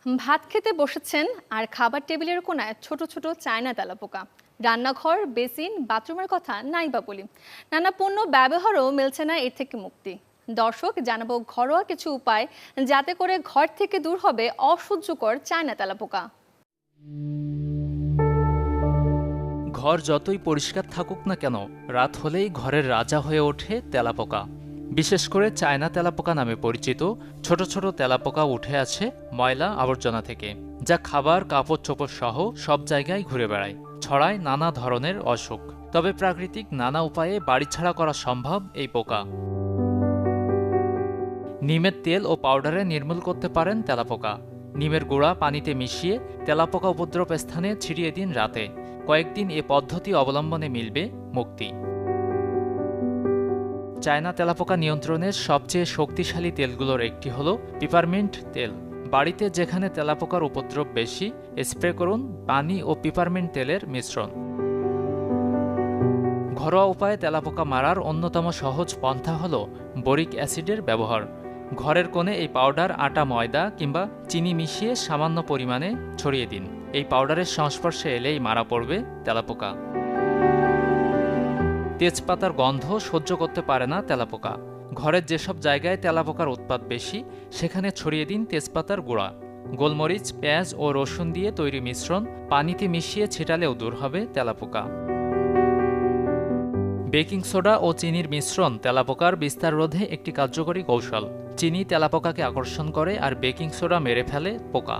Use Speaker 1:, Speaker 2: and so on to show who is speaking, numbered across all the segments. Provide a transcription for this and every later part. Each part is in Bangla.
Speaker 1: ভাত খেতে বসেছেন আর খাবার টেবিলের কোনায় ছোট ছোট চায়না তেলাপোকা। রান্নাঘর, বেসিন, বাথরুমের কথা নাই বা বলি, নানা পণ্য ব্যবহারও মিলছে না এর থেকে মুক্তি। দর্শক, জানাবো ঘরোয়া কিছু উপায় যাতে করে ঘর থেকে দূর হবে অসহ্যকর চায়না তেলাপোকা।
Speaker 2: ঘর যতই পরিষ্কার থাকুক না কেন, রাত হলেই ঘরের রাজা হয়ে ওঠে তেলাপোকা। বিশেষ করে চায়না তেলাপোকা নামে পরিচিত ছোট ছোট তেলাপোকা উঠে আছে ময়লা আবর্জনা থেকে, যা খাবার, কাপড় চোপড় সহ সব জায়গায় ঘুরে বেড়ায়, ছড়ায় নানা ধরনের অসুখ। তবে প্রাকৃতিক নানা উপায়ে বাড়িছাড়া করা সম্ভব এই পোকা। নিমের তেল ও পাউডারে নির্মূল করতে পারেন তেলাপোকা। নিমের গুঁড়া পানিতে মিশিয়ে তেলাপোকা উপদ্রব স্থানে ছিটিয়ে দিন রাতে। কয়েকদিন এ পদ্ধতি অবলম্বনে মিলবে মুক্তি। চায়না তেলাপোকা নিয়ন্ত্রণের সবচেয়ে শক্তিশালী তেলগুলোর একটি হলো পিপারমিন্ট তেল। বাড়িতে যেখানে তেলাপোকার উপদ্রব বেশি, স্প্রে করুন পানি ও পিপারমিন্ট তেলের মিশ্রণ। ঘরোয়া উপায়ে তেলাপোকা মারার অন্যতম সহজ পন্থা হলো বোরিক অ্যাসিডের ব্যবহার। ঘরের কোণে এই পাউডার আটা, ময়দা কিংবা চিনি মিশিয়ে সামান্য পরিমাণে ছড়িয়ে দিন। এই পাউডারের সংস্পর্শে এলেই মারা পড়বে তেলাপোকা। তেজপাতার গন্ধ সহ্য করতে পারে না তেলাপোকা। ঘরের যেসব জায়গায় তেলাপোকার উৎপাত বেশি, সেখানে ছড়িয়ে দিন তেজপাতার গুঁড়া। গোলমরিচ, পেঁয়াজ ও রসুন দিয়ে তৈরি মিশ্রণ পানিতে মিশিয়ে ছিটালেও দূর হবে তেলাপোকা। বেকিং সোডা ও চিনির মিশ্রণ তেলাপোকার বিস্তার রোধে একটি কার্যকরী কৌশল। চিনি তেলাপোকাকে আকর্ষণ করে আর বেকিং সোডা মেরে ফেলে পোকা।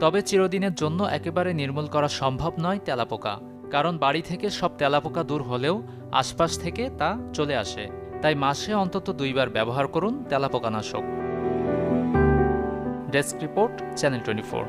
Speaker 2: তবে চিরদিনের জন্য একেবারে নির্মূল করা সম্ভব নয় তেলাপোকা, কারণ বাড়ি থেকে সব তেলাপোকা দূর হলেও আশপাশ থেকে তা চলে আসে। তাই মাসে অন্তত 2 বার ব্যবহার করুন তেলাপোকানাশক। Desk report, channel 24।